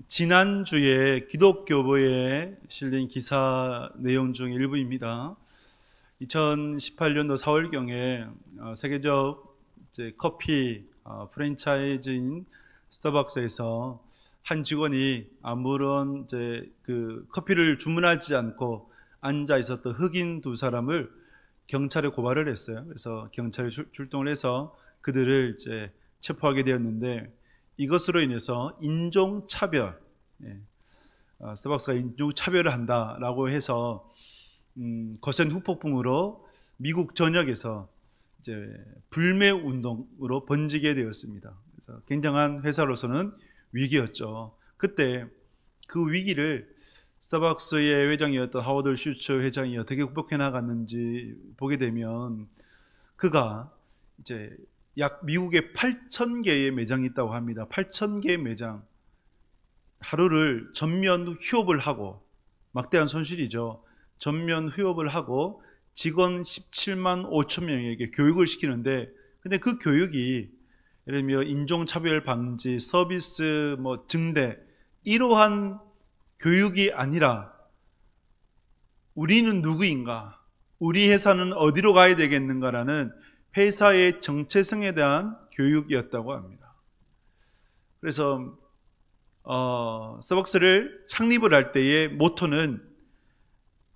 지난주에 기독교보에 실린 기사 내용 중 일부입니다. 2018년도 4월경에 세계적 커피 프랜차이즈인 스타벅스에서 한 직원이 아무런 그 커피를 주문하지 않고 앉아 있었던 흑인 두 사람을 경찰에 고발을 했어요. 그래서 경찰이 출동을 해서 그들을 체포하게 되었는데, 이것으로 인해서 인종차별, 스타벅스가 인종차별을 한다라고 해서 거센 후폭풍으로 미국 전역에서 불매 운동으로 번지게 되었습니다. 그래서 굉장한 회사로서는 위기였죠. 그때 그 위기를 스타벅스의 회장이었던 하워드 슈츠 회장이 어떻게 극복해 나갔는지 보게 되면, 그가 약 미국에 8,000개의 매장이 있다고 합니다. 8,000개의 매장, 하루를 전면 휴업을 하고, 막대한 손실이죠. 전면 휴업을 하고 직원 17만 5천 명에게 교육을 시키는데, 근데 그 교육이 예를 들면 인종차별 방지, 서비스 증대, 이러한 교육이 아니라 우리는 누구인가, 우리 회사는 어디로 가야 되겠는가라는 회사의 정체성에 대한 교육이었다고 합니다. 그래서 스타벅스를 창립을 할 때의 모토는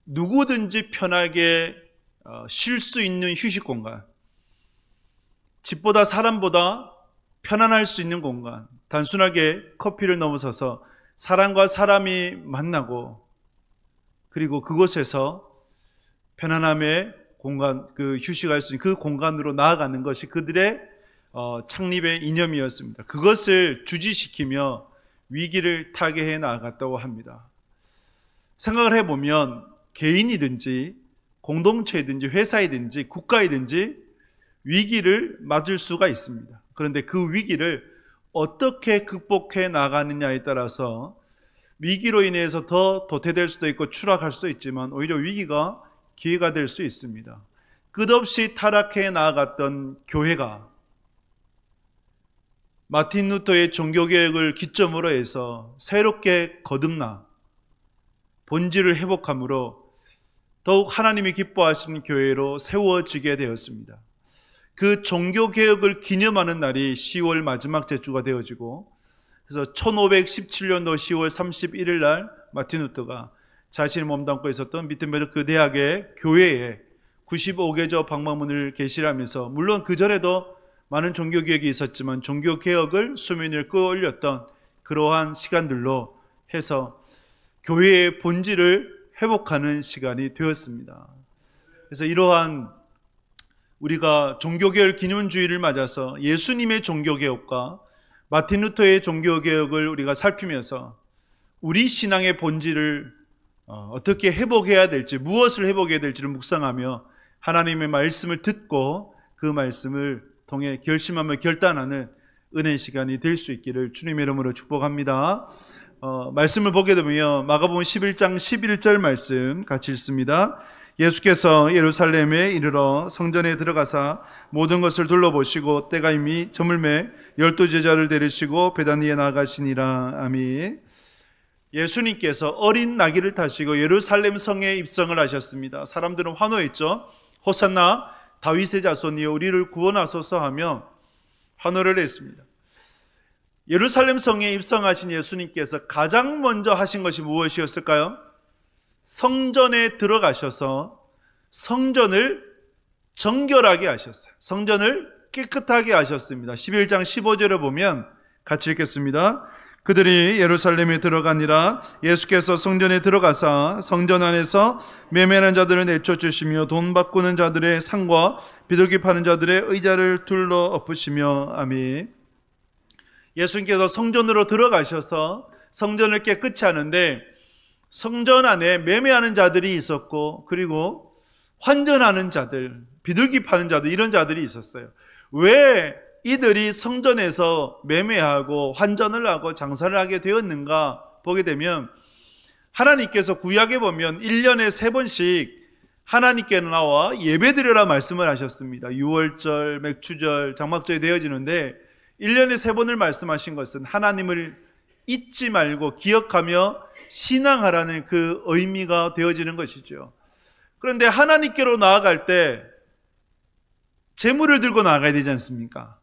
누구든지 편하게 쉴 수 있는 휴식 공간, 집보다 사람보다 편안할 수 있는 공간, 단순하게 커피를 넘어서서 사람과 사람이 만나고, 그리고 그곳에서 편안함의 공간, 그 휴식할 수 있는 그 공간으로 나아가는 것이 그들의 창립의 이념이었습니다. 그것을 주지시키며 위기를 타개해 나아갔다고 합니다. 생각을 해보면 개인이든지 공동체이든지 회사이든지 국가이든지 위기를 맞을 수가 있습니다. 그런데 그 위기를 어떻게 극복해 나가느냐에 따라서 위기로 인해서 더 도태될 수도 있고 추락할 수도 있지만, 오히려 위기가 기회가 될 수 있습니다. 끝없이 타락해 나아갔던 교회가 마틴 루터의 종교개혁을 기점으로 해서 새롭게 거듭나 본질을 회복함으로 더욱 하나님이 기뻐하시는 교회로 세워지게 되었습니다. 그 종교개혁을 기념하는 날이 10월 마지막 주가 되어지고, 그래서 1517년도 10월 31일 날 마틴 루터가 자신이 몸담고 있었던 비텐베르크 대학의 교회에 95개조 방방문을 게시하면서, 물론 그 전에도 많은 종교개혁이 있었지만 종교개혁을 수면 위에 끌어올렸던 그러한 시간들로 해서 교회의 본질을 회복하는 시간이 되었습니다. 그래서 이러한 우리가 종교개혁 기념주의를 맞아서 예수님의 종교개혁과 마틴 루터의 종교개혁을 우리가 살피면서 우리 신앙의 본질을 어떻게 회복해야 될지, 무엇을 회복해야 될지를 묵상하며 하나님의 말씀을 듣고 그 말씀을 통해 결심하며 결단하는 은혜의 시간이 될 수 있기를 주님의 이름으로 축복합니다. 말씀을 보게 되면 마가복음 11장 11절 말씀 같이 읽습니다. 예수께서 예루살렘에 이르러 성전에 들어가사 모든 것을 둘러보시고 때가 이미 저물매 12 제자를 데리시고 베다니에 나가시니라. 아멘. 예수님께서 어린 나귀를 타시고 예루살렘 성에 입성을 하셨습니다. 사람들은 환호했죠. 호산나 다윗의 자손이여 우리를 구원하소서 하며 환호를 했습니다. 예루살렘 성에 입성하신 예수님께서 가장 먼저 하신 것이 무엇이었을까요? 성전에 들어가셔서 성전을 정결하게 하셨어요. 성전을 깨끗하게 하셨습니다. 11장 15절에 보면 같이 읽겠습니다. 그들이 예루살렘에 들어가니라. 예수께서 성전에 들어가사 성전 안에서 매매하는 자들을 내쫓으시며 돈 바꾸는 자들의 상과 비둘기 파는 자들의 의자를 둘러 엎으시며. 아멘. 예수님께서 성전으로 들어가셔서 성전을 깨끗이 하는데, 성전 안에 매매하는 자들이 있었고, 그리고 환전하는 자들, 비둘기 파는 자들, 이런 자들이 있었어요. 왜 이들이 성전에서 매매하고 환전을 하고 장사를 하게 되었는가 보게 되면, 하나님께서 구약에 보면 1년에 3번씩 하나님께 나와 예배드려라 말씀을 하셨습니다. 유월절, 맥추절, 장막절이 되어지는데 1년에 3번을 말씀하신 것은 하나님을 잊지 말고 기억하며 신앙하라는 그 의미가 되어지는 것이죠. 그런데 하나님께로 나아갈 때 재물을 들고 나아가야 되지 않습니까?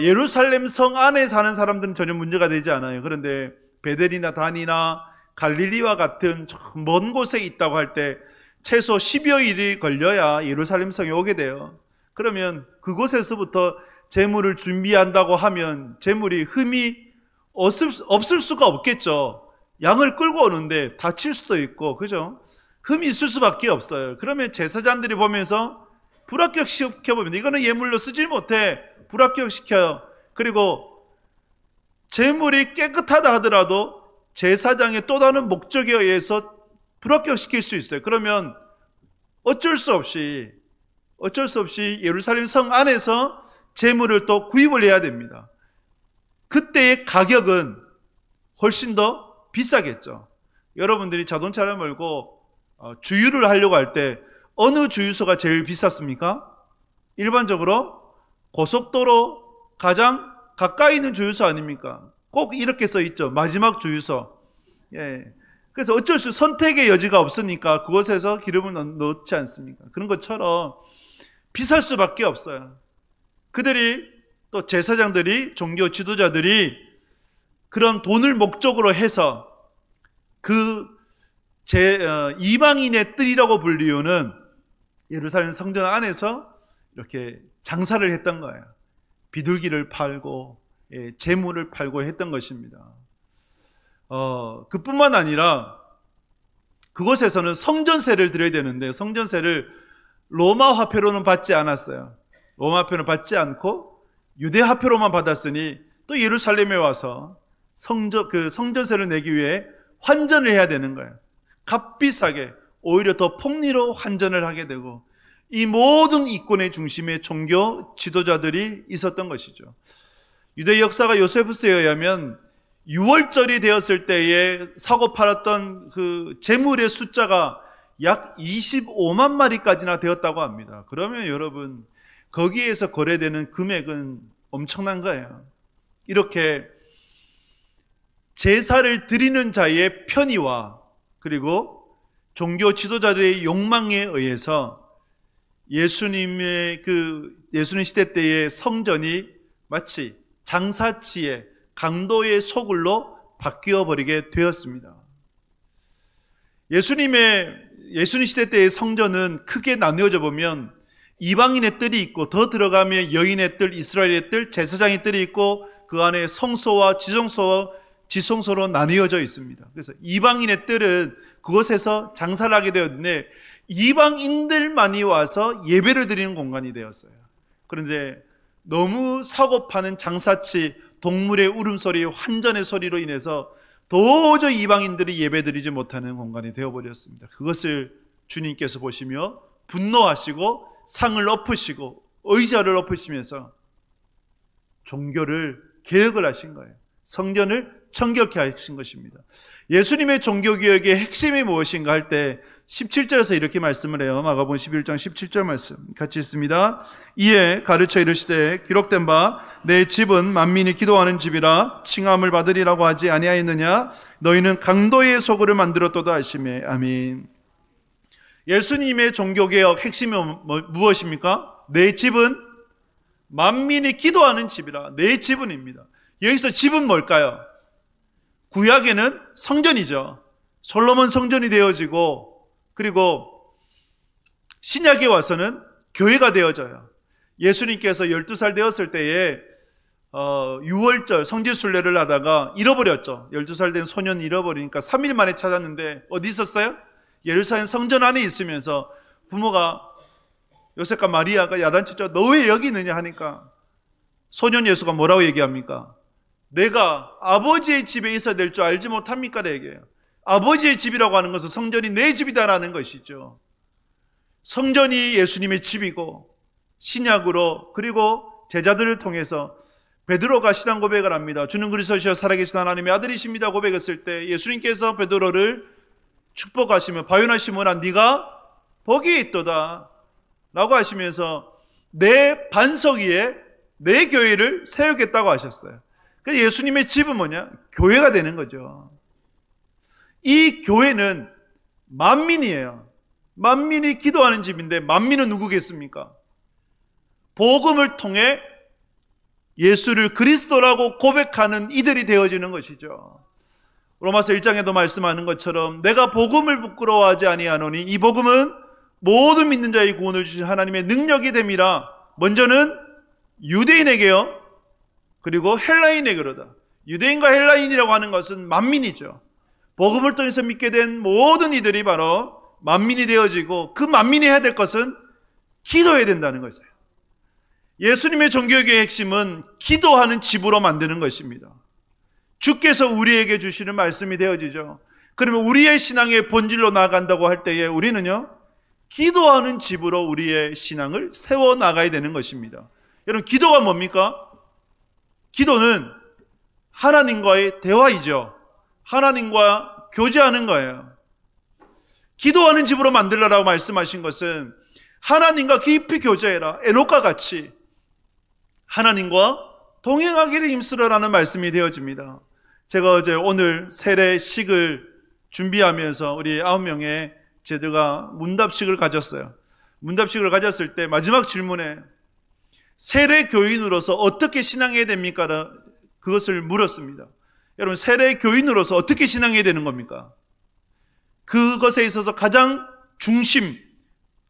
예루살렘 성 안에 사는 사람들은 전혀 문제가 되지 않아요. 그런데 베델이나 단이나 갈릴리와 같은 먼 곳에 있다고 할 때 최소 10여일이 걸려야 예루살렘 성에 오게 돼요. 그러면 그곳에서부터 재물을 준비한다고 하면 재물이 흠이 없을 수가 없겠죠. 양을 끌고 오는데 다칠 수도 있고, 그죠? 흠이 있을 수밖에 없어요. 그러면 제사장들이 보면서 불합격시켜보면 이거는 예물로 쓰지 못해. 불합격시켜요. 그리고 재물이 깨끗하다 하더라도 제사장의 또 다른 목적에 의해서 불합격시킬 수 있어요. 그러면 어쩔 수 없이 예루살렘 성 안에서 재물을 또 구입을 해야 됩니다. 그때의 가격은 훨씬 더 비싸겠죠. 여러분들이 자동차를 몰고 주유를 하려고 할 때 어느 주유소가 제일 비쌌습니까? 일반적으로 고속도로 가장 가까이 있는 주유소 아닙니까? 꼭 이렇게 써 있죠. 마지막 주유소. 예. 그래서 어쩔 수 선택의 여지가 없으니까 그곳에서 기름을 넣지 않습니까? 그런 것처럼 비쌀 수밖에 없어요. 그들이 또 제사장들이, 종교 지도자들이 그런 돈을 목적으로 해서 이방인의 뜰이라고 불리우는 예루살렘 성전 안에서 이렇게 장사를 했던 거예요. 비둘기를 팔고 재물을 팔고 했던 것입니다. 그뿐만 아니라 그곳에서는 성전세를 드려야 되는데 성전세를 로마 화폐로는 받지 않았어요. 로마 화폐는 받지 않고 유대 화폐로만 받았으니 또 예루살렘에 와서 성전세를 내기 위해 환전을 해야 되는 거예요. 값비싸게, 오히려 더 폭리로 환전을 하게 되고, 이 모든 이권의 중심에 종교 지도자들이 있었던 것이죠. 유대 역사가 요세푸스에 의하면 6월절이 되었을 때에 사고 팔았던 그 재물의 숫자가 약 25만 마리까지나 되었다고 합니다. 그러면 여러분, 거기에서 거래되는 금액은 엄청난 거예요. 이렇게 제사를 드리는 자의 편의와 그리고 종교 지도자들의 욕망에 의해서 예수님 시대 때의 성전이 마치 장사치의 강도의 소굴로 바뀌어 버리게 되었습니다. 예수님 시대 때의 성전은 크게 나누어져 보면 이방인의 뜰이 있고, 더 들어가면 여인의 뜰, 이스라엘의 뜰, 제사장의 뜰이 있고, 그 안에 성소와 지성소로 나뉘어져 있습니다. 그래서 이방인의 뜰은 그곳에서 장사를 하게 되었는데 이방인들만이 와서 예배를 드리는 공간이 되었어요. 그런데 너무 사고 파는 장사치, 동물의 울음소리, 환전의 소리로 인해서 도저히 이방인들이 예배드리지 못하는 공간이 되어버렸습니다. 그것을 주님께서 보시며 분노하시고 상을 엎으시고 의자를 엎으시면서 종교를 개혁을 하신 거예요. 성전을 정결케 하신 것입니다. 예수님의 종교개혁의 핵심이 무엇인가 할 때 17절에서 이렇게 말씀을 해요. 마가복음 11장 17절 말씀 같이 읽습니다. 이에 가르쳐 이르시되 기록된 바 내 집은 만민이 기도하는 집이라 칭함을 받으리라고 하지 아니하였느냐. 너희는 강도의 소굴을 만들었도다 하시매. 아멘. 예수님의 종교개혁 핵심이 무엇입니까? 내 집은 만민이 기도하는 집이라. 내 집은입니다. 여기서 집은 뭘까요? 구약에는 성전이죠. 솔로몬 성전이 되어지고, 그리고 신약에 와서는 교회가 되어져요. 예수님께서 12살 되었을 때에 6월절 성지순례를 하다가 잃어버렸죠. 12살 된 소년 잃어버리니까 3일 만에 찾았는데 어디 있었어요? 예루살렘 성전 안에 있으면서 부모가 요셉과 마리아가 야단쳤죠. 너 왜 여기 있느냐 하니까 소년 예수가 뭐라고 얘기합니까? 내가 아버지의 집에 있어야 될 줄 알지 못합니까? 얘기해요. 아버지의 집이라고 하는 것은 성전이 내 집이다라는 것이죠. 성전이 예수님의 집이고, 신약으로 그리고 제자들을 통해서 베드로가 신앙 고백을 합니다. 주는 그리스도시여 살아계신 하나님의 아들이십니다 고백했을 때 예수님께서 베드로를 축복하시며 바요나 시몬아 네가 복이 있도다 라고 하시면서 내 반석 위에 내 교회를 세우겠다고 하셨어요. 그래서 예수님의 집은 뭐냐? 교회가 되는 거죠. 이 교회는 만민이에요. 만민이 기도하는 집인데 만민은 누구겠습니까? 복음을 통해 예수를 그리스도라고 고백하는 이들이 되어지는 것이죠. 로마서 1장에도 말씀하는 것처럼 내가 복음을 부끄러워하지 아니하노니 이 복음은 모든 믿는 자의 구원을 주신 하나님의 능력이 됨이라. 먼저는 유대인에게요, 그리고 헬라인에게로다. 유대인과 헬라인이라고 하는 것은 만민이죠. 복음을 통해서 믿게 된 모든 이들이 바로 만민이 되어지고, 그 만민이 해야 될 것은 기도해야 된다는 것이에요. 예수님의 종교개혁의 핵심은 기도하는 집으로 만드는 것입니다. 주께서 우리에게 주시는 말씀이 되어지죠. 그러면 우리의 신앙의 본질로 나아간다고 할 때에 우리는요, 기도하는 집으로 우리의 신앙을 세워나가야 되는 것입니다. 여러분, 기도가 뭡니까? 기도는 하나님과의 대화이죠. 하나님과 교제하는 거예요. 기도하는 집으로 만들라라고 말씀하신 것은 하나님과 깊이 교제해라, 에녹과 같이 하나님과 동행하기를 힘쓰라라는 말씀이 되어집니다. 제가 오늘 세례식을 준비하면서 우리 9명의 제자가 문답식을 가졌어요. 문답식을 가졌을 때 마지막 질문에 세례교인으로서 어떻게 신앙해야 됩니까? 그것을 물었습니다. 여러분, 세례교인으로서 어떻게 신앙해야 되는 겁니까? 그것에 있어서 가장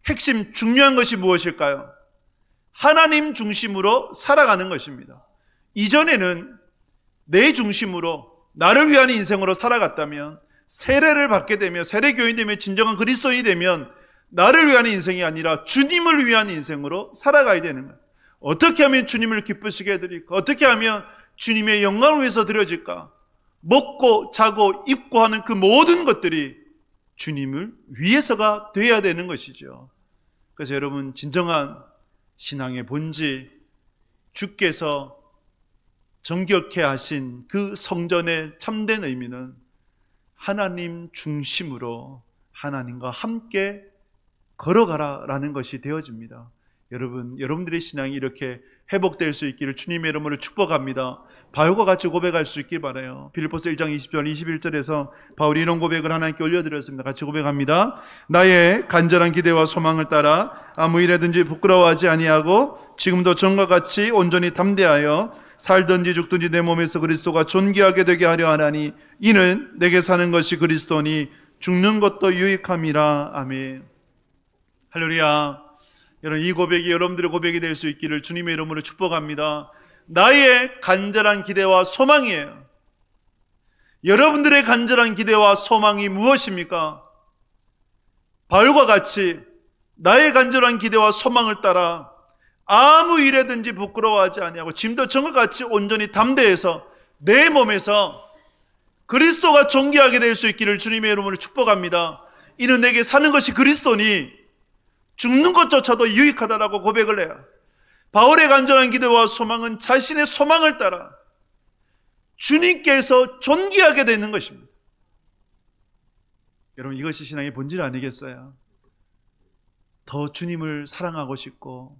핵심, 중요한 것이 무엇일까요? 하나님 중심으로 살아가는 것입니다. 이전에는 내 중심으로 나를 위한 인생으로 살아갔다면, 세례를 받게 되면, 세례교인이 되면, 진정한 그리스도인이 되면 나를 위한 인생이 아니라 주님을 위한 인생으로 살아가야 되는 거예요. 어떻게 하면 주님을 기쁘시게 해드릴까? 어떻게 하면 주님의 영광을 위해서 드려질까? 먹고 자고 입고 하는 그 모든 것들이 주님을 위해서가 되어야 되는 것이죠. 그래서 여러분, 진정한 신앙의 본질, 주께서 정결케 하신 그 성전의 참된 의미는 하나님 중심으로 하나님과 함께 걸어가라라는 것이 되어집니다. 여러분, 여러분들의 신앙이 이렇게 회복될 수 있기를 주님의 이름으로 축복합니다. 바울과 같이 고백할 수 있길 바라요. 빌립보서 1장 20절 21절에서 바울이 이런 고백을 하나님께 올려드렸습니다. 같이 고백합니다. 나의 간절한 기대와 소망을 따라 아무 일에든지 부끄러워하지 아니하고 지금도 전과 같이 온전히 담대하여 살든지 죽든지 내 몸에서 그리스도가 존귀하게 되게 하려 하나니 이는 내게 사는 것이 그리스도니 죽는 것도 유익함이라. 아멘. 할렐루야. 여러분, 이 고백이 여러분들의 고백이 될 수 있기를 주님의 이름으로 축복합니다. 나의 간절한 기대와 소망이에요. 여러분들의 간절한 기대와 소망이 무엇입니까? 바울과 같이 나의 간절한 기대와 소망을 따라 아무 일에든지 부끄러워하지 아니하고 짐도 정과 같이 온전히 담대해서 내 몸에서 그리스도가 존귀하게 될 수 있기를 주님의 이름으로 축복합니다. 이는 내게 사는 것이 그리스도니 죽는 것조차도 유익하다라고 고백을 해요. 바울의 간절한 기대와 소망은 자신의 소망을 따라 주님께서 존귀하게 되는 것입니다. 여러분, 이것이 신앙의 본질 아니겠어요? 더 주님을 사랑하고 싶고,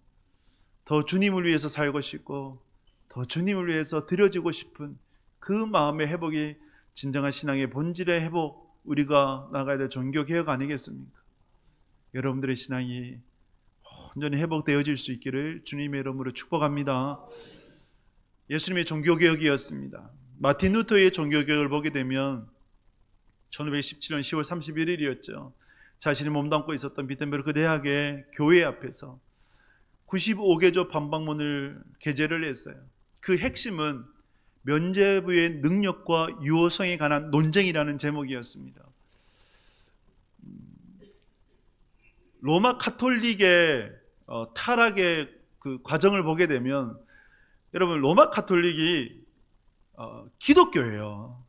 더 주님을 위해서 살고 싶고, 더 주님을 위해서 드려지고 싶은 그 마음의 회복이 진정한 신앙의 본질의 회복, 우리가 나가야 될 종교개혁 아니겠습니까? 여러분들의 신앙이 온전히 회복되어질 수 있기를 주님의 이름으로 축복합니다. 예수님의 종교개혁이었습니다. 마틴 루터의 종교개혁을 보게 되면 1517년 10월 31일이었죠. 자신이 몸담고 있었던 비텐베르크 대학의 교회 앞에서 95개조 반박문을 게재를 했어요. 그 핵심은 면죄부의 능력과 유효성에 관한 논쟁이라는 제목이었습니다. 로마 카톨릭의 타락의 그 과정을 보게 되면, 여러분, 로마 카톨릭이 기독교예요.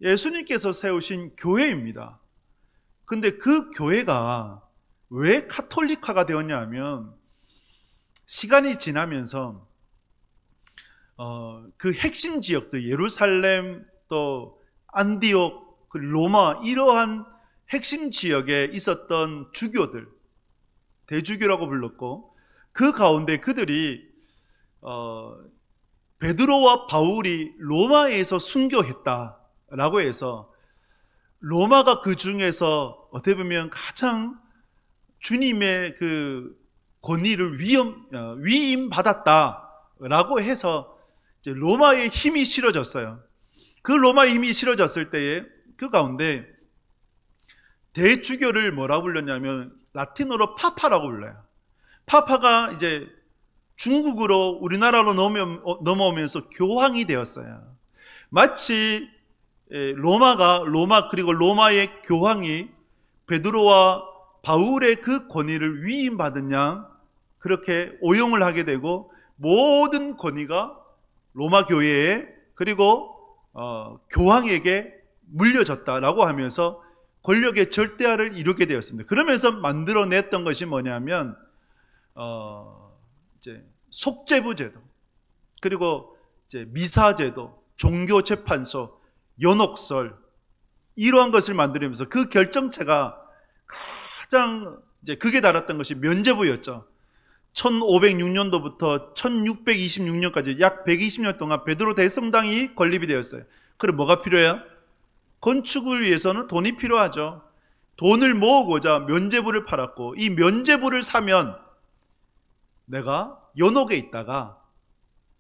예수님께서 세우신 교회입니다. 근데 그 교회가 왜 카톨릭화가 되었냐 하면, 시간이 지나면서 그 핵심 지역들, 예루살렘, 또 안디옥, 로마, 이러한 핵심 지역에 있었던 주교들, 대주교라고 불렀고, 그 가운데 그들이 베드로와 바울이 로마에서 순교했다라고 해서 로마가 그 중에서 어떻게 보면 가장 주님의 그 권위를 위임받았다라고 해서 이제 로마의 힘이 실어졌어요. 그 로마의 힘이 실어졌을 때에 그 가운데 대주교를 뭐라고 불렀냐면 라틴어로 파파라고 불러요. 파파가 이제 중국으로 우리나라로 넘어오면서 교황이 되었어요. 마치 그리고 로마의 교황이 베드로와 바울의 그 권위를 위임받은 양 그렇게 오용을 하게 되고 모든 권위가 로마 교회에 그리고 교황에게 물려졌다라고 하면서 권력의 절대화를 이루게 되었습니다. 그러면서 만들어냈던 것이 뭐냐면 이제 속죄부 제도, 그리고 이제 미사 제도, 종교 재판소, 연옥설 이러한 것을 만들면서 그 결정체가 가장 이제 극에 달했던 것이 면죄부였죠. 1506년도부터 1626년까지 약 120년 동안 베드로 대성당이 건립이 되었어요. 그럼 뭐가 필요해요? 건축을 위해서는 돈이 필요하죠. 돈을 모으고자 면죄부를 팔았고, 이 면죄부를 사면 내가 연옥에 있다가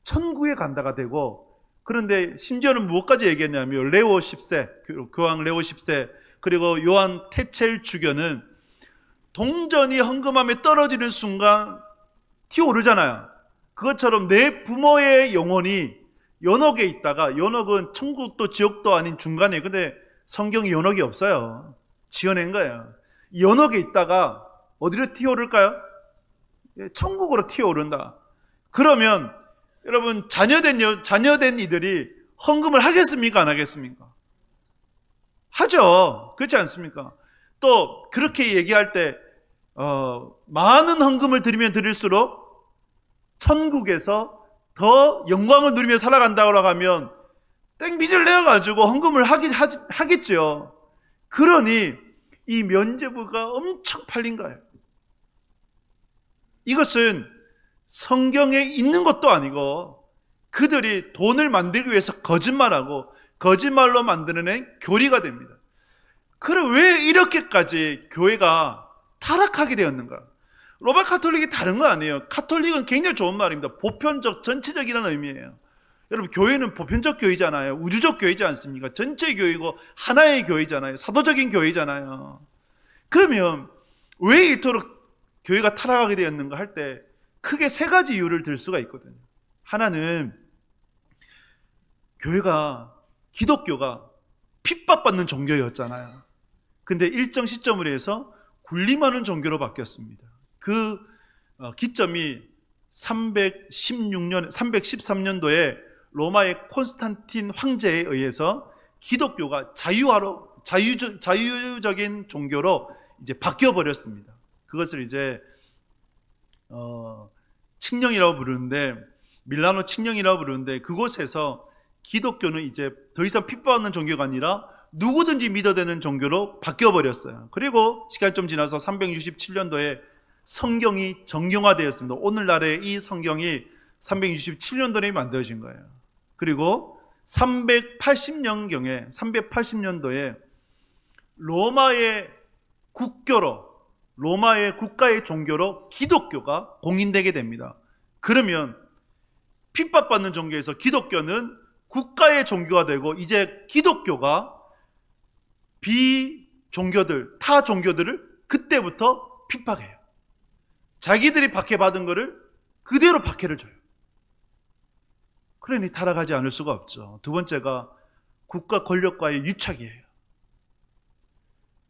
천국에 간다가 되고, 그런데 심지어는 무엇까지 얘기했냐면 레오 10세, 교황 레오 10세 그리고 요한 테첼 주교는 동전이 헌금함에 떨어지는 순간 튀어오르잖아요. 그것처럼 내 부모의 영혼이 연옥에 있다가, 연옥은 천국도 지옥도 아닌 중간에, 근데 성경에 연옥이 없어요. 지어낸 거예요. 연옥에 있다가 어디로 튀어오를까요? 천국으로 튀어오른다. 그러면 여러분 자녀된 이들이 헌금을 하겠습니까? 안 하겠습니까? 하죠. 그렇지 않습니까? 또 그렇게 얘기할 때 많은 헌금을 드리면 드릴수록 천국에서 더 영광을 누리며 살아간다고 하면 땡빚을 내어가지고 헌금을 하겠죠. 그러니 이 면죄부가 엄청 팔린 거예요. 이것은 성경에 있는 것도 아니고 그들이 돈을 만들기 위해서 거짓말하고 거짓말로 만들어낸 교리가 됩니다. 그럼 왜 이렇게까지 교회가 타락하게 되었는가? 로마 카톨릭이 다른 거 아니에요. 카톨릭은 굉장히 좋은 말입니다. 보편적, 전체적이라는 의미예요. 여러분, 교회는 보편적 교회잖아요. 우주적 교회지 않습니까? 전체 교회고 하나의 교회잖아요. 사도적인 교회잖아요. 그러면 왜 이토록 교회가 타락하게 되었는가 할 때 크게 세 가지 이유를 들 수가 있거든요. 하나는 기독교가 핍박받는 종교였잖아요. 근데 일정 시점을 해서 군림하는 종교로 바뀌었습니다. 그 기점이 313년도에 로마의 콘스탄틴 황제에 의해서 기독교가 자유적인 종교로 이제 바뀌어 버렸습니다. 그것을 이제 칙령이라고 부르는데, 밀라노 칙령이라고 부르는데, 그곳에서 기독교는 이제 더 이상 핍박받는 종교가 아니라 누구든지 믿어야 되는 종교로 바뀌어 버렸어요. 그리고 시간이 좀 지나서 367년도에 성경이 정경화되었습니다. 오늘날의 이 성경이 367년도에 만들어진 거예요. 그리고 380년도에 로마의 국가의 종교로 기독교가 공인되게 됩니다. 그러면 핍박받는 종교에서 기독교는 국가의 종교가 되고, 이제 기독교가 타 종교들을 그때부터 핍박해요. 자기들이 박해받은 거를 그대로 박해를 줘요. 그러니 타락하지 않을 수가 없죠. 두 번째가 국가 권력과의 유착이에요.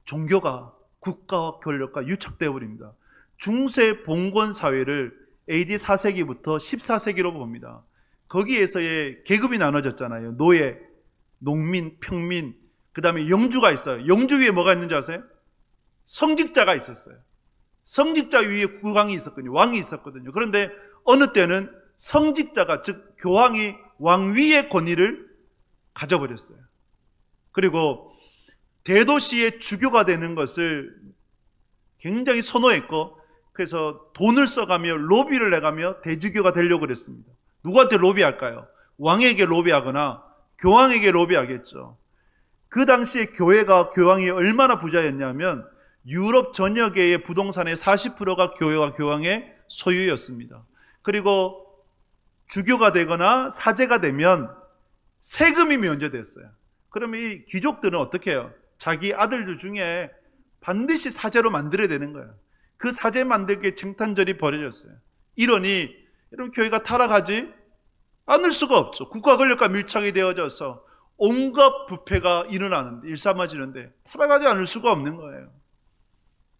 종교가 국가와 권력과 유착되어 버립니다. 중세 봉건 사회를 AD 4세기부터 14세기로 봅니다. 거기에서의 계급이 나눠졌잖아요. 노예, 농민, 평민, 그 다음에 영주가 있어요. 영주 위에 뭐가 있는지 아세요? 성직자가 있었어요. 성직자 위에 국왕이 있었거든요. 왕이 있었거든요. 그런데 어느 때는 성직자가, 즉 교황이 왕 위의 권위를 가져버렸어요. 그리고 대도시의 주교가 되는 것을 굉장히 선호했고, 그래서 돈을 써가며 로비를 내가며 대주교가 되려고 그랬습니다. 누구한테 로비할까요? 왕에게 로비하거나 교황에게 로비하겠죠. 그 당시에 교회가, 교황이 얼마나 부자였냐면 유럽 전역의 부동산의 40%가 교회와 교황의 소유였습니다. 그리고 주교가 되거나 사제가 되면 세금이 면제됐어요. 그러면 이 귀족들은 어떻게 해요? 자기 아들들 중에 반드시 사제로 만들어야 되는 거예요. 그 사제 만들기에 쟁탈전이 벌어졌어요. 이러니 여러분, 교회가 타락하지 않을 수가 없죠. 국가 권력과 밀착이 되어져서 온갖 부패가 일어나는데, 일삼아지는데 타락하지 않을 수가 없는 거예요.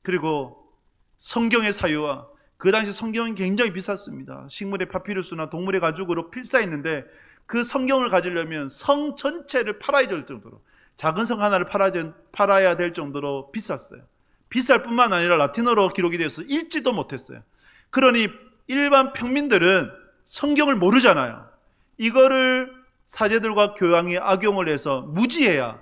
그리고 성경의 사유와, 그 당시 성경은 굉장히 비쌌습니다. 식물의 파피루스나 동물의 가죽으로 필사했는데 그 성경을 가지려면 성 전체를 팔아야 될 정도로, 작은 성 하나를 팔아야 될 정도로 비쌌어요. 비쌀 뿐만 아니라 라틴어로 기록이 되어서 읽지도 못했어요. 그러니 일반 평민들은 성경을 모르잖아요. 이거를 사제들과 교황이 악용을 해서 무지해야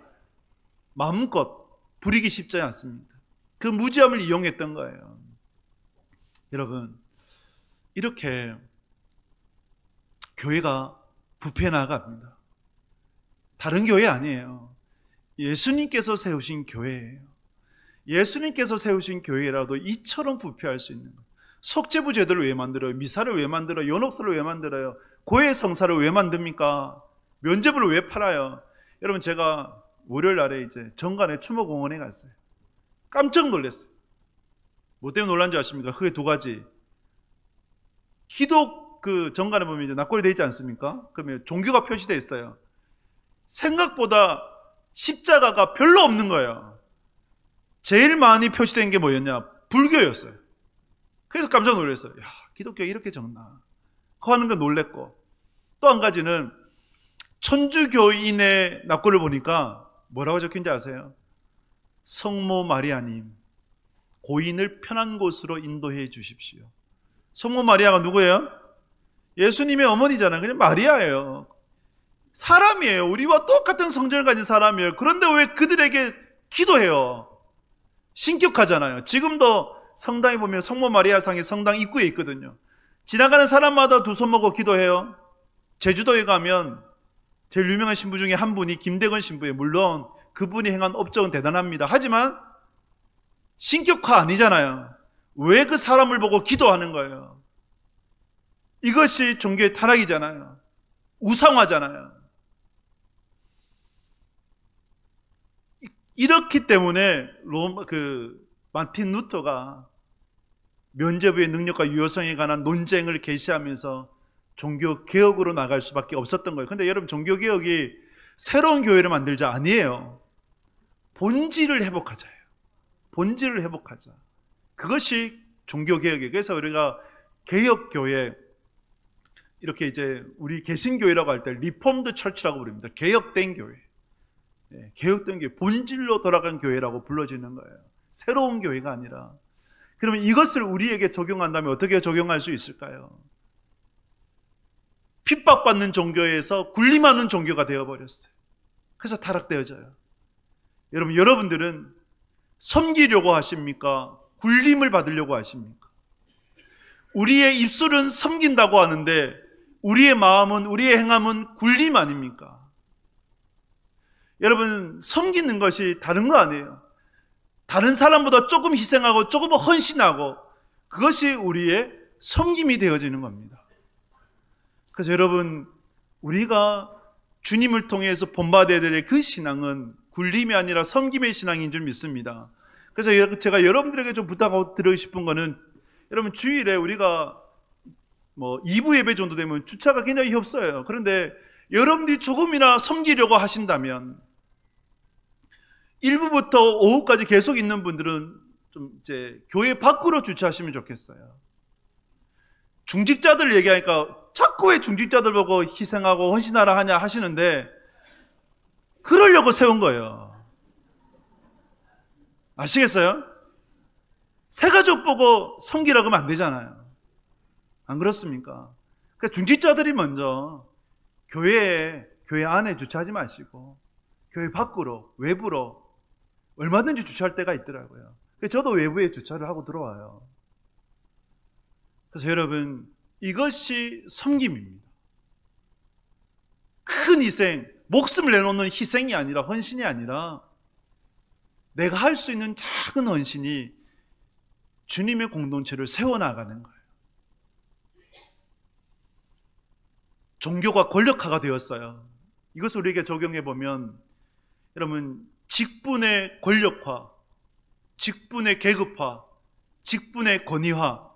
마음껏 부리기 쉽지 않습니다. 그 무지함을 이용했던 거예요. 여러분, 이렇게 교회가 부패해 나갑니다. 다른 교회 아니에요. 예수님께서 세우신 교회예요. 예수님께서 세우신 교회라도 이처럼 부패할 수 있는 거예요. 속죄부 제도를 왜 만들어요? 미사를 왜 만들어요? 연옥서를 왜 만들어요? 고해 성사를 왜 만듭니까? 면죄부를 왜 팔아요? 여러분, 제가 월요일 날에 이제 정관의 추모공원에 갔어요. 깜짝 놀랐어요. 뭐 때문에 놀란 줄 아십니까? 크게 두 가지. 기독 그 정관에 보면 이제 납골이 되어 있지 않습니까? 그러면 종교가 표시되어 있어요. 생각보다 십자가가 별로 없는 거예요. 제일 많이 표시된 게 뭐였냐? 불교였어요. 그래서 깜짝 놀랐어요. 야, 기독교 이렇게 적나? 하는 거 놀랬고, 또 한 가지는 천주교인의 납골을 보니까 뭐라고 적힌지 아세요? 성모 마리아님, 고인을 편한 곳으로 인도해 주십시오. 성모 마리아가 누구예요? 예수님의 어머니잖아요. 그냥 마리아예요. 사람이에요. 우리와 똑같은 성전을 가진 사람이에요. 그런데 왜 그들에게 기도해요? 신격하잖아요. 지금도 성당에 보면 성모 마리아 상이 성당 입구에 있거든요. 지나가는 사람마다 두 손 모고 기도해요. 제주도에 가면 제일 유명한 신부 중에 한 분이 김대건 신부예요. 물론 그분이 행한 업적은 대단합니다. 하지만 신격화 아니잖아요. 왜 그 사람을 보고 기도하는 거예요? 이것이 종교의 타락이잖아요. 우상화잖아요. 이렇기 때문에 마틴 루터가 면죄부의 능력과 유효성에 관한 논쟁을 개시하면서 종교 개혁으로 나갈 수밖에 없었던 거예요. 그런데 여러분, 종교 개혁이 새로운 교회를 만들자 아니에요. 본질을 회복하자예요. 본질을 회복하자. 그것이 종교 개혁이에요. 그래서 우리가 개혁교회, 이렇게 이제 우리 개신교회라고 할 때 리폼드 처치라고 부릅니다. 개혁된 교회. 개혁된 교회, 본질로 돌아간 교회라고 불러지는 거예요. 새로운 교회가 아니라. 그러면 이것을 우리에게 적용한다면 어떻게 적용할 수 있을까요? 핍박받는 종교에서 군림하는 종교가 되어버렸어요. 그래서 타락되어져요. 여러분들은 섬기려고 하십니까? 군림을 받으려고 하십니까? 우리의 입술은 섬긴다고 하는데 우리의 마음은, 우리의 행함은 군림 아닙니까? 여러분, 섬기는 것이 다른 거 아니에요. 다른 사람보다 조금 희생하고 조금 헌신하고, 그것이 우리의 섬김이 되어지는 겁니다. 그래서 여러분, 우리가 주님을 통해서 본받아야 될 그 신앙은 굴림이 아니라 섬김의 신앙인 줄 믿습니다. 그래서 제가 여러분들에게 좀 부탁하고 드리고 싶은 거는, 여러분, 주일에 우리가 2부 예배 정도 되면 주차가 굉장히 없어요. 그런데 여러분들이 조금이나 섬기려고 하신다면 1부부터 오후까지 계속 있는 분들은 좀 이제 교회 밖으로 주차하시면 좋겠어요. 중직자들 얘기하니까 자꾸 왜 중직자들 보고 희생하고 헌신하라 하냐 하시는데, 그러려고 세운 거예요. 아시겠어요? 새가족 보고 섬기라고 하면 안 되잖아요. 안 그렇습니까? 그러니까 중직자들이 먼저 교회 안에 주차하지 마시고 교회 밖으로, 외부로 얼마든지 주차할 때가 있더라고요. 저도 외부에 주차를 하고 들어와요. 그래서 여러분, 이것이 섬김입니다. 큰 희생, 목숨을 내놓는 희생이 아니라, 헌신이 아니라 내가 할 수 있는 작은 헌신이 주님의 공동체를 세워나가는 거예요. 종교가 권력화가 되었어요. 이것을 우리에게 적용해 보면, 여러분, 직분의 권력화, 직분의 계급화, 직분의 권위화,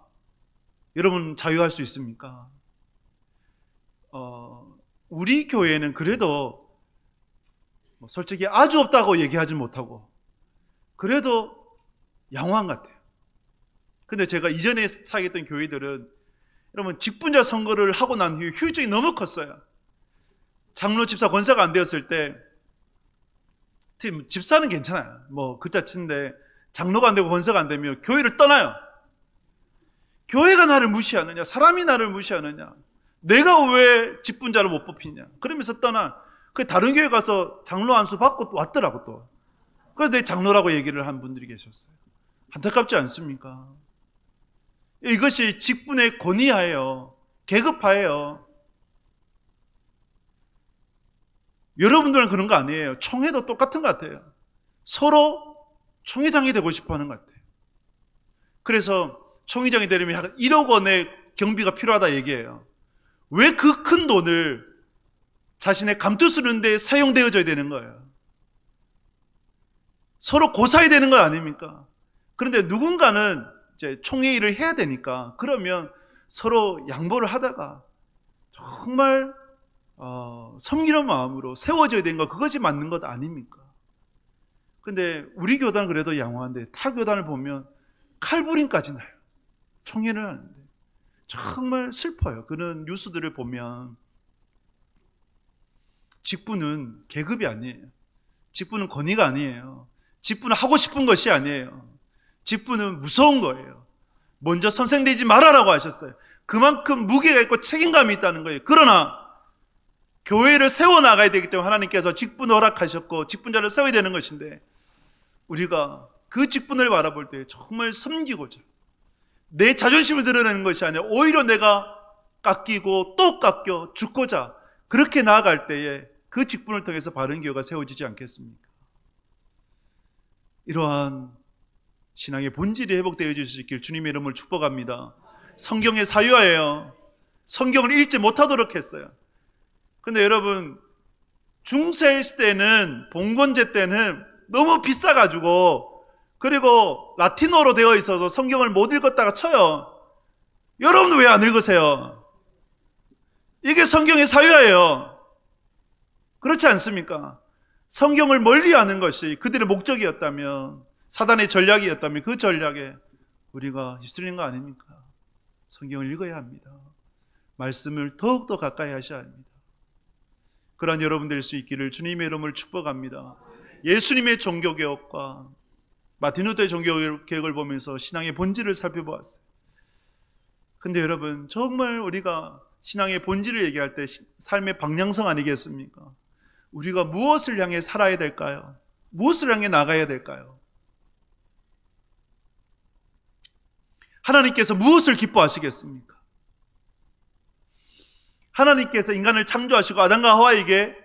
여러분 자유할 수 있습니까? 우리 교회는 그래도 솔직히 아주 없다고 얘기하지 못하고 그래도 양호한 것 같아요. 근데 제가 이전에 사역했던 교회들은 여러분 직분자 선거를 하고 난 후에 효율적이 너무 컸어요. 장로 집사 권사가 안 되었을 때 집사는 괜찮아요. 뭐 그자 치는데 장로가 안 되고 권사가 안 되면 교회를 떠나요. 교회가 나를 무시하느냐, 사람이 나를 무시하느냐, 내가 왜 직분자를 못 뽑히냐, 그러면서 떠나. 그 다른 교회 가서 장로 안수 받고 또 왔더라고. 또 그래서 내 장로라고 얘기를 한 분들이 계셨어요. 안타깝지 않습니까? 이것이 직분의 권위하예요, 계급하예요. 여러분들은 그런 거 아니에요. 총회도 똑같은 것 같아요. 서로 총회장이 되고 싶어 하는 것 같아요. 그래서 총회장이 되려면 약 1억 원의 경비가 필요하다 얘기해요. 왜 그 큰 돈을 자신의 감투 쓰는 데 사용되어져야 되는 거예요? 서로 고사해야 되는 것 아닙니까? 그런데 누군가는 이제 총회 일을 해야 되니까 그러면 서로 양보를 하다가 정말 섬기는 마음으로 세워져야 되는 거, 그것이 맞는 것 아닙니까? 근데 우리 교단은 그래도 양호한데 타 교단을 보면 칼부림까지 나요. 총회를 하는데 정말 슬퍼요. 그런 뉴스들을 보면. 직분은 계급이 아니에요. 직분은 권위가 아니에요. 직분은 하고 싶은 것이 아니에요. 직분은 무서운 거예요. 먼저 선생되지 말아라고 하셨어요. 그만큼 무게가 있고 책임감이 있다는 거예요. 그러나 교회를 세워나가야 되기 때문에 하나님께서 직분을 허락하셨고 직분자를 세워야 되는 것인데, 우리가 그 직분을 바라볼 때 정말 섬기고자 내 자존심을 드러내는 것이 아니라 오히려 내가 깎이고 또 깎여 죽고자 그렇게 나아갈 때에 그 직분을 통해서 바른 교회가 세워지지 않겠습니까? 이러한 신앙의 본질이 회복되어질 수 있길 주님의 이름을 축복합니다. 성경의 사유화예요. 성경을 읽지 못하도록 했어요. 근데 여러분, 중세 시대는, 봉건제 때는 너무 비싸가지고, 그리고 라틴어로 되어 있어서 성경을 못 읽었다가 쳐요. 여러분 왜 안 읽으세요? 이게 성경의 사유화예요. 그렇지 않습니까? 성경을 멀리하는 것이 그들의 목적이었다면, 사단의 전략이었다면 그 전략에 우리가 휩쓸린 거 아닙니까? 성경을 읽어야 합니다. 말씀을 더욱더 가까이 하셔야 합니다. 그러한 여러분 될 수 있기를 주님의 이름을 축복합니다. 예수님의 종교개혁과 마틴 루터의 종교개혁을 보면서 신앙의 본질을 살펴보았어요. 근데 여러분, 정말 우리가 신앙의 본질을 얘기할 때 삶의 방향성 아니겠습니까? 우리가 무엇을 향해 살아야 될까요? 무엇을 향해 나가야 될까요? 하나님께서 무엇을 기뻐하시겠습니까? 하나님께서 인간을 창조하시고 아담과 하와에게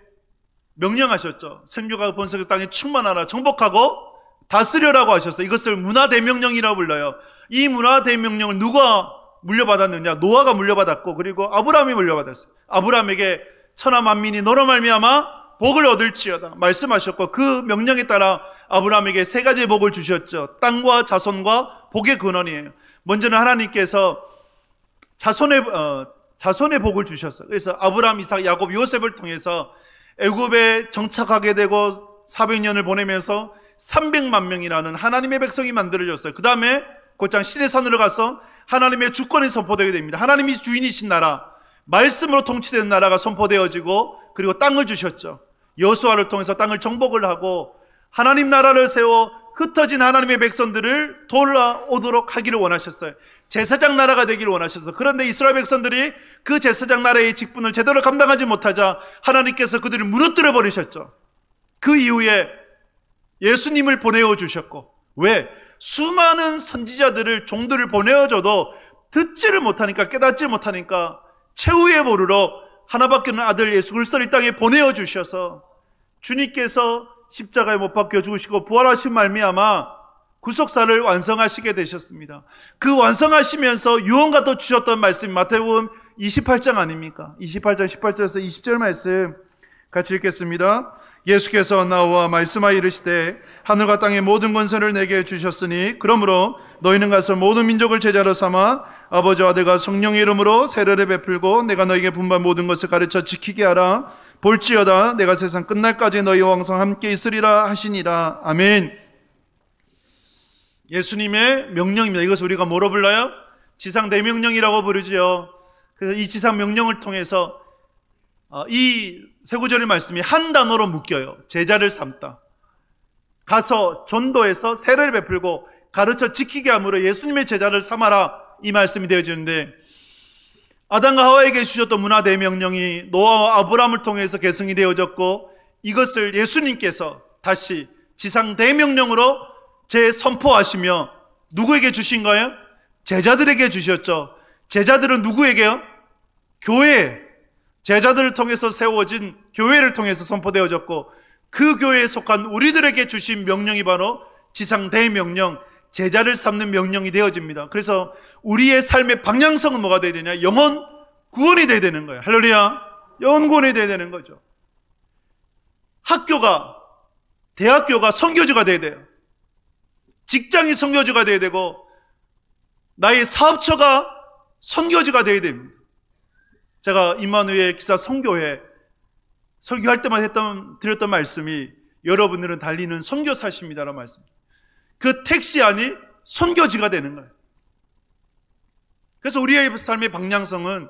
명령하셨죠. 생육하고 번성하고 땅에 충만하라, 정복하고 다스려라고 하셨어요. 이것을 문화대명령이라고 불러요. 이 문화대명령을 누가 물려받았느냐? 노아가 물려받았고, 그리고 아브라함이 물려받았어요. 아브라함에게 천하 만민이 너로 말미암아 복을 얻을지어다 말씀하셨고, 그 명령에 따라 아브라함에게 세 가지의 복을 주셨죠. 땅과 자손과 복의 근원이에요. 먼저는 하나님께서 자손의 복을 주셨어요. 그래서 아브라함, 이삭, 야곱, 요셉을 통해서 애굽에 정착하게 되고 400년을 보내면서 300만 명이라는 하나님의 백성이 만들어졌어요. 그 다음에 곧장 시내산으로 가서 하나님의 주권이 선포되게 됩니다. 하나님이 주인이신 나라, 말씀으로 통치되는 나라가 선포되어지고, 그리고 땅을 주셨죠. 여호수아를 통해서 땅을 정복을 하고 하나님 나라를 세워 흩어진 하나님의 백성들을 돌아오도록 하기를 원하셨어요. 제사장 나라가 되기를 원하셔서. 그런데 이스라엘 백성들이 그 제사장 나라의 직분을 제대로 감당하지 못하자 하나님께서 그들을 무너뜨려 버리셨죠. 그 이후에 예수님을 보내어 주셨고, 왜? 수많은 선지자들을, 종들을 보내어줘도 듣지를 못하니까, 깨닫지 못하니까 최후의 보루로 하나밖에 없는 아들 예수 그리스도를 이 땅에 보내어 주셔서 주님께서 십자가에 못 박혀 죽으시고 부활하신 말미암아 구속사를 완성하시게 되셨습니다. 그 완성하시면서 유언과도 주셨던 말씀이 마태복음 28장 아닙니까? 28장 18절에서 20절 말씀 같이 읽겠습니다. 예수께서 나와 말씀하여 이르시되 하늘과 땅의 모든 권세를 내게 주셨으니 그러므로 너희는 가서 모든 민족을 제자로 삼아 아버지와 아들과 성령의 이름으로 세례를 베풀고 내가 너희에게 분부한 모든 것을 가르쳐 지키게 하라. 볼지어다 내가 세상 끝날까지 너희와 항상 함께 있으리라 하시니라. 아멘. 예수님의 명령입니다. 이것을 우리가 뭐로 불러요? 지상 대명령이라고 부르지요. 그래서 이 지상 명령을 통해서 이 세 구절의 말씀이 한 단어로 묶여요. 제자를 삼다. 가서 전도해서 세례를 베풀고 가르쳐 지키게 함으로 예수님의 제자를 삼아라, 이 말씀이 되어지는데, 아담과 하와에게 주셨던 문화 대명령이 노아와 아브라함을 통해서 계승이 되어졌고, 이것을 예수님께서 다시 지상 대명령으로 재선포하시며 누구에게 주신 거예요? 제자들에게 주셨죠. 제자들은 누구에게요? 교회, 제자들을 통해서 세워진 교회를 통해서 선포되어졌고, 그 교회에 속한 우리들에게 주신 명령이 바로 지상 대명령, 제자를 삼는 명령이 되어집니다. 그래서 우리의 삶의 방향성은 뭐가 되어야 되냐? 영혼 구원이 되어야 되는 거예요. 할렐루야. 영혼 구원이 되어야 되는 거죠. 학교가, 대학교가 선교지가 되어야 돼요. 직장이 선교지가 되어야 되고, 나의 사업처가 선교지가 되어야 됩니다. 제가 임마누엘 기사 선교회 설교할 때마다 드렸던 말씀이, 여러분들은 달리는 선교사십니다라는 말씀. 그 택시 안이 선교지가 되는 거예요. 그래서 우리의 삶의 방향성은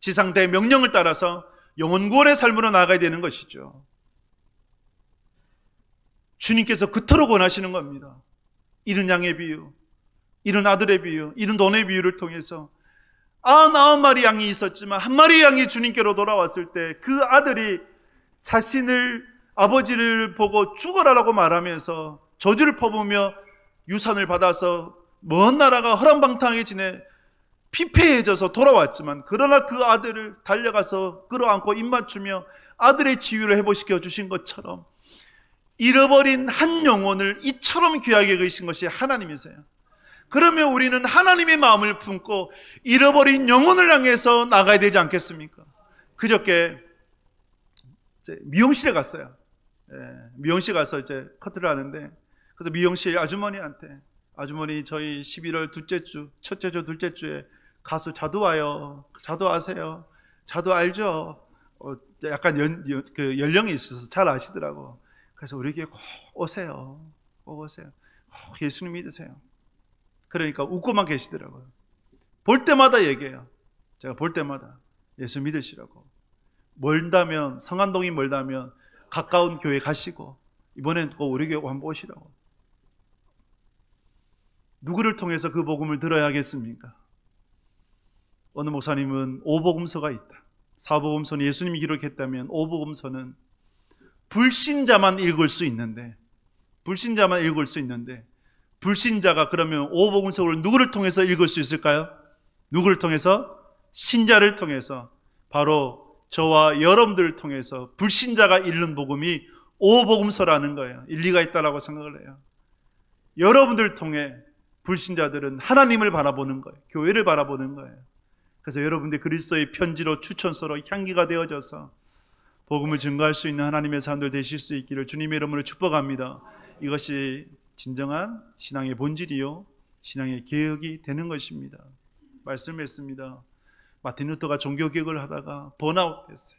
지상 대명령을 따라서 영혼구원의 삶으로 나아가야 되는 것이죠. 주님께서 그토록 원하시는 겁니다. 이른 양의 비유, 이른 아들의 비유, 이른 돈의 비유를 통해서 99마리 양이 있었지만 한 마리 양이 주님께로 돌아왔을 때 그 아들이 자신을, 아버지를 보고 죽어라라고 말하면서 저주를 퍼부으며 유산을 받아서 먼 나라가 허랑방탕하게 지내 피폐해져서 돌아왔지만, 그러나 그 아들을 달려가서 끌어안고 입맞추며 아들의 치유를 회복시켜 주신 것처럼 잃어버린 한 영혼을 이처럼 귀하게 여기신 것이 하나님이세요. 그러면 우리는 하나님의 마음을 품고 잃어버린 영혼을 향해서 나가야 되지 않겠습니까? 그저께 미용실에 갔어요. 미용실 가서 이제 커트를 하는데, 그래서 미용실 아주머니한테, 아주머니 저희 11월 둘째 주, 첫째 주, 둘째 주에 가수 자두 와요. 자두 아세요? 자두 알죠? 약간 연령이 있어서 잘 아시더라고. 그래서 우리에게 꼭 오세요. 꼭 오세요. 꼭 예수님 믿으세요. 그러니까 웃고만 계시더라고요. 볼 때마다 얘기해요. 제가 볼 때마다 예수 믿으시라고. 멀다면, 성안동이 멀다면 가까운 교회 가시고, 이번엔 꼭 우리 교회 한번 오시라고. 누구를 통해서 그 복음을 들어야겠습니까? 어느 목사님은 오복음서가 있다. 사복음서는 예수님이 기록했다면 오복음서는 불신자만 읽을 수 있는데, 불신자가 그러면 오복음서를 누구를 통해서 읽을 수 있을까요? 누구를 통해서? 신자를 통해서, 바로 저와 여러분들을 통해서 불신자가 읽는 복음이 오복음서라는 거예요. 일리가 있다라고 생각을 해요. 여러분들을 통해 불신자들은 하나님을 바라보는 거예요. 교회를 바라보는 거예요. 그래서 여러분들 그리스도의 편지로, 추천서로 향기가 되어져서 복음을 증거할 수 있는 하나님의 사람들 되실 수 있기를 주님의 이름으로 축복합니다. 이것이 진정한 신앙의 본질이요, 신앙의 개혁이 되는 것입니다. 말씀했습니다. 마틴 루터가 종교개혁을 하다가 번아웃 됐어요.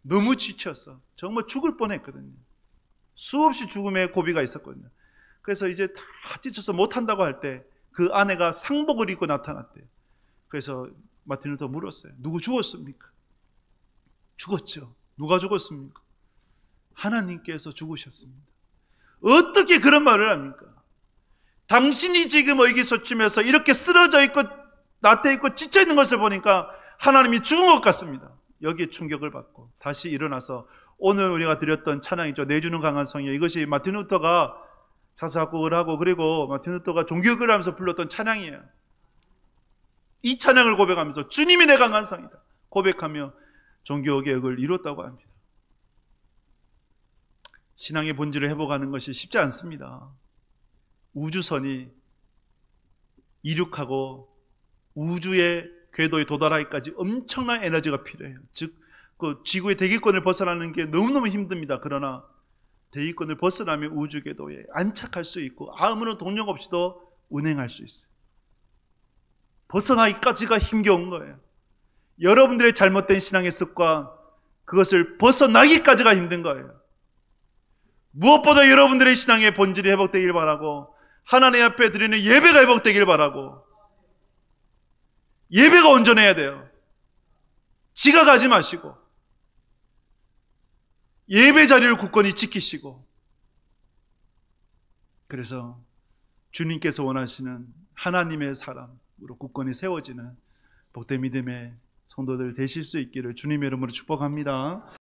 너무 지쳐서 정말 죽을 뻔했거든요. 수없이 죽음의 고비가 있었거든요. 그래서 이제 다 지쳐서 못한다고 할 때 그 아내가 상복을 입고 나타났대요. 그래서 마틴 루터 물었어요. 누구 죽었습니까? 죽었죠. 누가 죽었습니까? 하나님께서 죽으셨습니다. 어떻게 그런 말을 합니까? 당신이 지금 의기소침해서 이렇게 쓰러져 있고 나태 있고 지쳐 있는 것을 보니까 하나님이 죽은 것 같습니다. 여기에 충격을 받고 다시 일어나서 오늘 우리가 드렸던 찬양이죠. 내주는 강한 성이요. 이것이 마틴 루터가 사사곡을 하고, 그리고 마틴 루터가 종교교를 하면서 불렀던 찬양이에요. 이 찬양을 고백하면서 주님이 내 강한 성이다 고백하며 종교개혁을 이뤘다고 합니다. 신앙의 본질을 회복하는 것이 쉽지 않습니다. 우주선이 이륙하고 우주의 궤도에 도달하기까지 엄청난 에너지가 필요해요. 즉, 그 지구의 대기권을 벗어나는 게 너무너무 힘듭니다. 그러나 대기권을 벗어나면 우주 궤도에 안착할 수 있고 아무런 동력 없이도 운행할 수 있어요. 벗어나기까지가 힘겨운 거예요. 여러분들의 잘못된 신앙의 습관, 그것을 벗어나기까지가 힘든 거예요. 무엇보다 여러분들의 신앙의 본질이 회복되길 바라고, 하나님 앞에 드리는 예배가 회복되길 바라고, 예배가 온전해야 돼요. 지각하지 마시고 예배 자리를 굳건히 지키시고, 그래서 주님께서 원하시는 하나님의 사람으로 굳건히 세워지는 복된 믿음의 성도들 되실 수 있기를 주님의 이름으로 축복합니다.